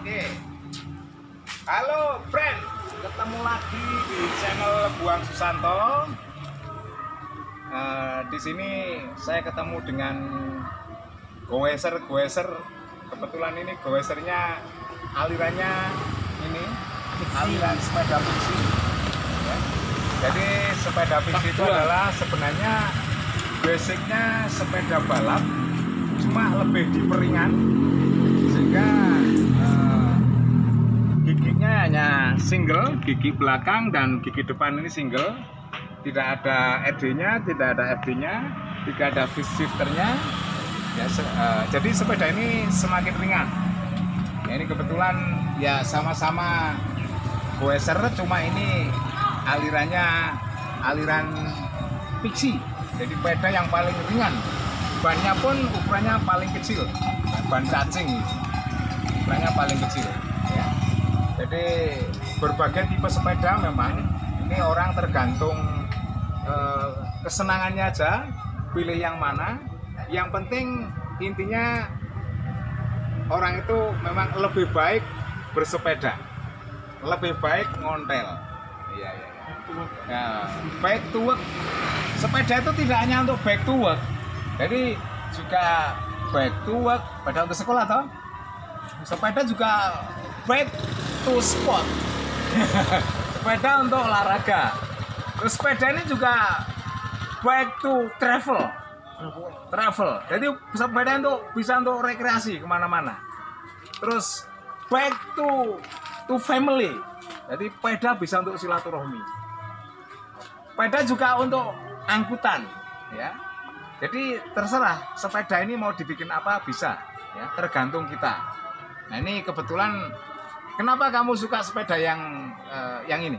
Oke. Halo friend, ketemu lagi di channel Buang Susanto. Di sini saya ketemu dengan goeser. Kebetulan ini goesernya alirannya ini aliran sepeda fiksi. Ya. Jadi sepeda fiksi itu adalah sebenarnya basicnya sepeda balap, cuma lebih diperingan sehingga giginya hanya single, gigi belakang dan gigi depan ini single, tidak ada ED-nya, tidak ada FD-nya, tidak ada fist shifternya. Ya, jadi sepeda ini semakin ringan. Ya, ini kebetulan ya sama-sama goeser, cuma ini alirannya aliran fiksi. Jadi sepeda yang paling ringan. Bannya pun ukurannya paling kecil, ban cacing, ukurannya paling kecil. Ya. Jadi berbagai tipe sepeda memang ini orang tergantung kesenangannya aja, pilih yang mana. Yang penting intinya orang itu memang lebih baik bersepeda, lebih baik ngontel. Iya. Nah, back to work. Sepeda itu tidak hanya untuk back to work, jadi juga back to work pada untuk sekolah toh. Sepeda juga back to sport. Sepeda untuk olahraga. Terus sepeda ini juga back to travel. Jadi sepeda itu bisa untuk rekreasi kemana-mana. Terus back to family. Jadi sepeda bisa untuk silaturahmi. Sepeda juga untuk angkutan, ya. Jadi terserah sepeda ini mau dibikin apa bisa, ya, tergantung kita. Nah ini kebetulan, kenapa kamu suka sepeda yang ini?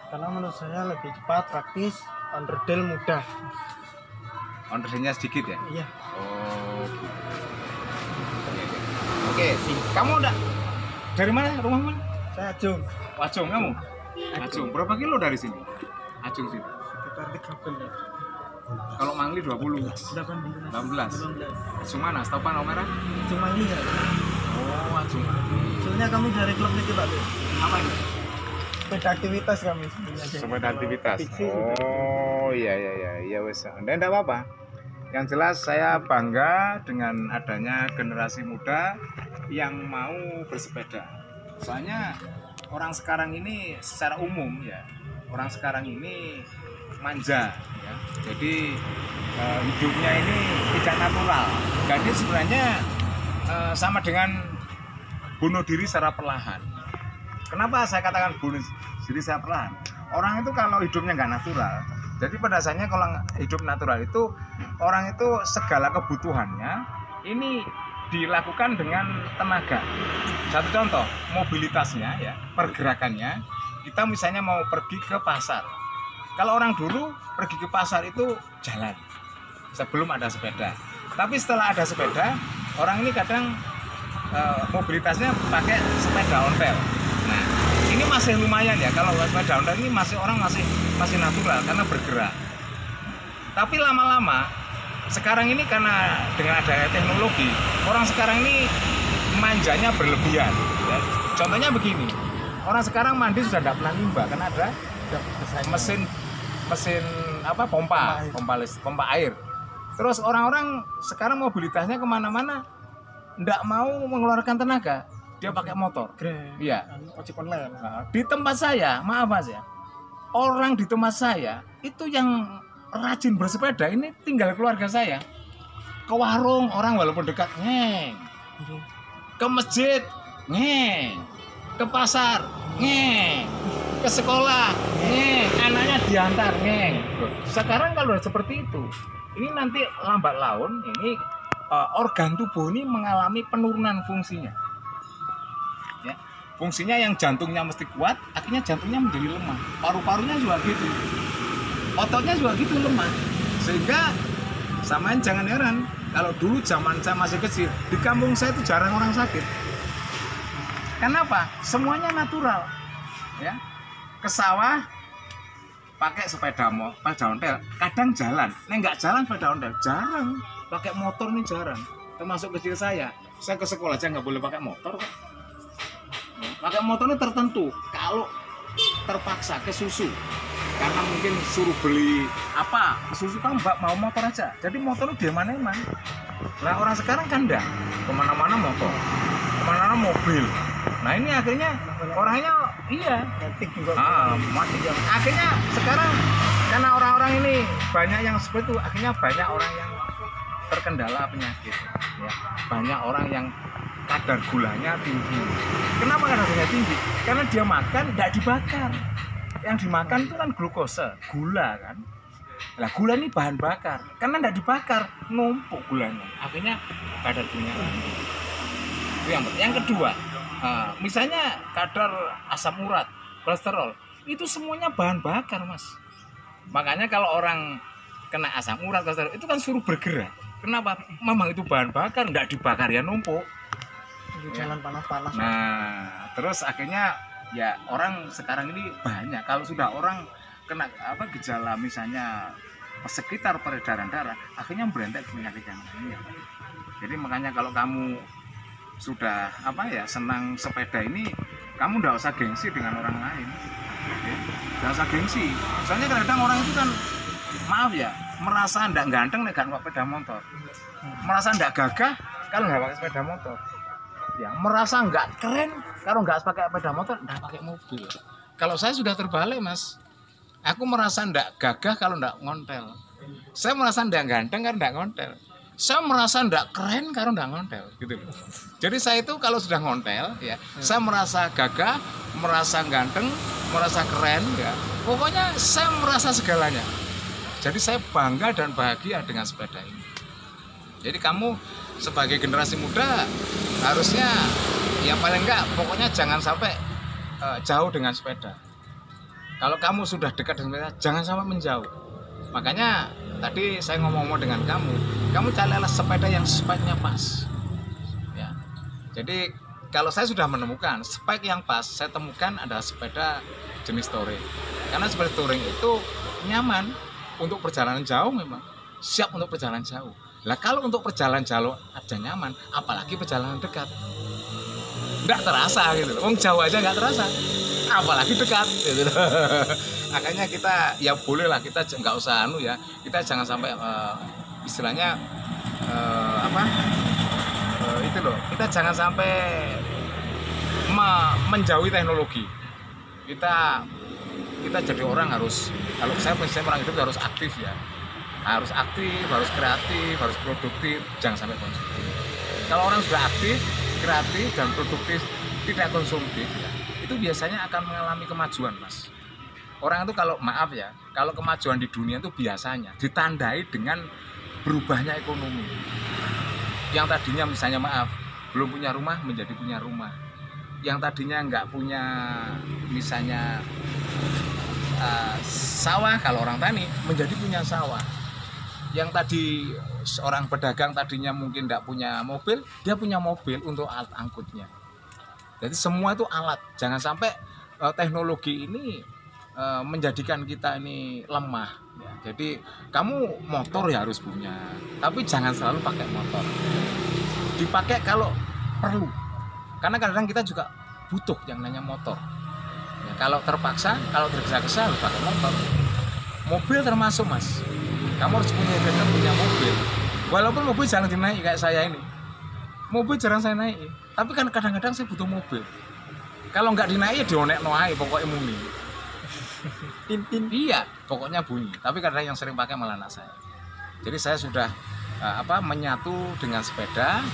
Karena menurut saya lebih cepat, praktis, onderdil mudah. Ondernya sedikit ya? Iya. Oh. Oke. Kamu udah dari mana? Rumah mana? Saya Ajung. Ajung kamu? Ajung. Berapa kilo dari sini? Ajung sini. Sekitar 30. Kalau Mangli 20. 18. Ajung mana? Stopan Omera? Cuma ini ya. Oh, Ajung. Soalnya kami dari klub ini Pak. Apa ini? Sepeda aktivitas kami sebenarnya. Sepeda aktivitas. Fiksi. Oh, iya wes. Dan enggak apa-apa. Yang jelas saya bangga dengan adanya generasi muda yang mau bersepeda. Soalnya orang sekarang ini secara umum ya, orang sekarang ini manja ya. Jadi hidupnya ini tidak natural. Jadi sebenarnya sama dengan bunuh diri secara perlahan. Kenapa saya katakan bunuh diri secara perlahan? Orang itu kalau hidupnya nggak natural, jadi pada dasarnya kalau hidup natural itu orang itu segala kebutuhannya ini dilakukan dengan tenaga. Satu contoh, mobilitasnya ya, pergerakannya. Kita misalnya mau pergi ke pasar. Kalau orang dulu pergi ke pasar itu jalan sebelum ada sepeda. Tapi setelah ada sepeda, orang ini kadang mobilitasnya pakai sepeda ontel. Nah, ini masih lumayan ya, kalau sepeda ontel ini orang masih natural karena bergerak. Tapi lama-lama sekarang ini karena dengan adanya teknologi, orang sekarang ini manjanya berlebihan. Ya. Contohnya begini, orang sekarang mandi sudah tidak pernah nimba karena ada mesin pompa air. Terus orang-orang sekarang mobilitasnya kemana-mana tidak mau mengeluarkan tenaga, dia pakai motor. Iya. Ojek online. Nah, di tempat saya, maaf Mas ya, orang di tempat saya itu yang rajin bersepeda ini tinggal keluarga saya. Ke warung orang walaupun dekat ngeng, ke masjid ngeng, ke pasar ngeng, ke sekolah ngeng, anaknya diantar ngeng. Sekarang kalau seperti itu, ini nanti lambat laun ini organ tubuh ini mengalami penurunan fungsinya. Ya, fungsinya yang jantungnya mesti kuat, akhirnya jantungnya menjadi lemah. Paru-parunya juga gitu. Ototnya juga gitu lemah. Sehingga samain jangan heran kalau dulu zaman saya masih kecil, di kampung saya itu jarang orang sakit. Kenapa? Semuanya natural. Ya. Ke sawah pakai sepeda ontel, kadang jalan. Nggak jalan sepeda ontel, jarang. Pakai motor nih jarang. Termasuk kecil saya ke sekolah aja nggak boleh pakai motor kok. Pakai motor ini tertentu. Kalau terpaksa ke susu, karena mungkin suruh beli apa susu, kan mbak mau motor aja. Jadi motor itu diaman-aman. Nah orang sekarang kan enggak, kemana-mana motor, kemana-mana mobil. Nah ini akhirnya orangnya Etik juga. mati. Akhirnya sekarang karena orang-orang ini banyak yang seperti itu, akhirnya banyak orang yang terkendala penyakit. Ya. Banyak orang yang kadar gulanya tinggi. Kenapa kadar gulanya tinggi? Karena dia makan tidak dibakar. Yang dimakan itu kan glukosa, gula kan. Nah gula ini bahan bakar, karena tidak dibakar numpuk gulanya. Akhirnya kadar gulanya tinggi. Itu yang kedua. Misalnya kadar asam urat, kolesterol, itu semuanya bahan bakar, Mas. Makanya kalau orang kena asam urat, kolesterol, itu kan suruh bergerak. Kenapa? Memang itu bahan bakar, nggak dibakar ya numpuk. Jalan panas-panas. Nah, terus akhirnya ya orang sekarang ini banyak. Kalau sudah orang kena gejala misalnya sekitar peredaran darah, akhirnya berentek penyakit yang lain. Jadi makanya kalau kamu sudah senang sepeda ini, kamu nggak usah gengsi dengan orang lain, nggak usah gengsi. Soalnya kadang orang itu kan maaf ya, merasa nggak ganteng nih kan pakai sepeda motor, merasa nggak gagah kalau nggak pakai sepeda motor, ya merasa nggak keren kalau nggak pakai sepeda motor, nggak pakai mobil. Kalau saya sudah terbalik, Mas, aku merasa nggak gagah kalau nggak ngontel, saya merasa nggak ganteng kalau nggak ngontel, saya merasa nggak keren kalau nggak ngontel, gitu loh. Jadi saya itu kalau sudah ngontel, ya, saya merasa gagah, merasa ganteng, merasa keren, ya. Pokoknya saya merasa segalanya. Jadi saya bangga dan bahagia dengan sepeda ini. Jadi kamu sebagai generasi muda harusnya, yang paling enggak, pokoknya jangan sampai jauh dengan sepeda. Kalau kamu sudah dekat dengan sepeda, jangan sampai menjauh. Makanya tadi saya ngomong-ngomong dengan kamu carilah sepeda yang speknya pas. Ya. Jadi kalau saya sudah menemukan spek yang pas, saya temukan adalah sepeda jenis touring. Karena sepeda touring itu nyaman untuk perjalanan jauh, memang siap untuk perjalanan jauh. Lah kalau untuk perjalanan jauh aja nyaman, apalagi perjalanan dekat, nggak terasa gitu. Wong jauh aja nggak terasa, apalagi dekat gitu. Makanya kita ya boleh lah, kita nggak usah kita jangan sampai istilahnya kita jangan sampai menjauhi teknologi. Kita jadi orang harus, kalau saya orang hidup harus aktif ya, harus aktif, harus kreatif, harus produktif, jangan sampai konsumtif. Kalau orang sudah aktif, kreatif dan produktif, tidak konsumtif ya, itu biasanya akan mengalami kemajuan, Mas. Orang itu kalau kalau kemajuan di dunia itu biasanya ditandai dengan berubahnya ekonomi. Yang tadinya misalnya belum punya rumah menjadi punya rumah. Yang tadinya nggak punya misalnya sawah, kalau orang tani menjadi punya sawah. Yang tadi seorang pedagang tadinya mungkin nggak punya mobil, dia punya mobil untuk alat angkutnya. Jadi semua itu alat. Jangan sampai teknologi ini menjadikan kita ini lemah. Ya, jadi kamu motor ya harus punya, tapi jangan selalu pakai motor. Dipakai kalau perlu. Karena kadang-kadang kita juga butuh yang namanya motor. Ya, kalau terpaksa, kalau tergesa-gesa harus pakai motor. Mobil termasuk, Mas. Kamu harus punya mobil. Walaupun mobil jarang dinaiki kayak saya ini. Mobil jarang saya naiki. Tapi kan kadang-kadang saya butuh mobil. Kalau nggak dinaiki dionekno ae pokoknya muni. Tin. Iya, pokoknya bunyi. Tapi kadang yang sering pakai malah anak saya. Jadi saya sudah menyatu dengan sepeda.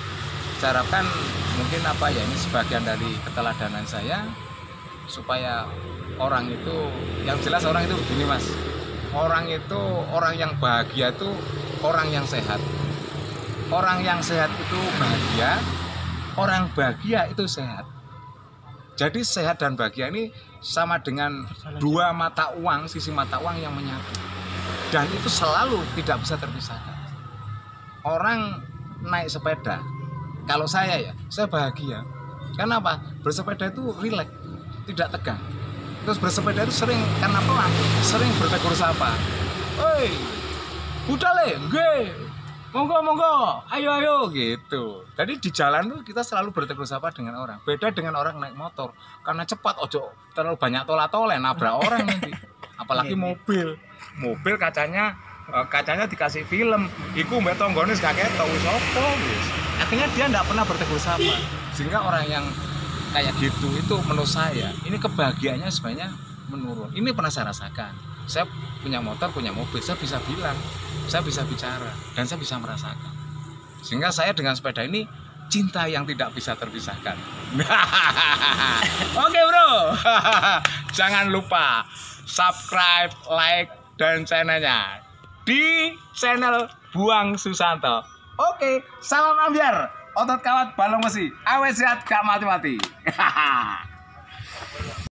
Saya harapkan mungkin ini sebagian dari keteladanan saya, supaya orang itu, yang jelas orang itu begini, Mas. Orang yang bahagia itu orang yang sehat. Orang yang sehat itu bahagia. Orang bahagia itu sehat. Jadi sehat dan bahagia ini sama dengan dua mata uang, sisi mata uang yang menyatu. Dan itu selalu tidak bisa terpisahkan. Orang naik sepeda, kalau saya bahagia. Kenapa? Bersepeda itu rileks, tidak tegang. Terus bersepeda itu sering, karena pelan, sering bertegur sapa. Oi, budal nggih. monggo, ayo gitu. Jadi di jalan tuh kita selalu bertegur sapa dengan orang. Beda dengan orang naik motor, karena cepat ojo terlalu banyak tolak-tolak nabrak orang nanti. Apalagi mobil kacanya dikasih film, iku mbek tanggane gak ketok wis opo wis. Akhirnya dia enggak pernah bertegur sapa. Sehingga orang yang kayak gitu itu menurut saya ini kebahagiaannya sebenarnya menurun. Ini pernah saya rasakan. Saya punya motor, punya mobil, saya bisa bilang, saya bisa bicara, dan saya bisa merasakan. Sehingga saya dengan sepeda ini cinta yang tidak bisa terpisahkan. Oke bro, jangan lupa subscribe, like, dan channelnya di channel Buang Susanto. Oke, salam ambyar, otot kawat balong besi, awet sehat gak mati-mati.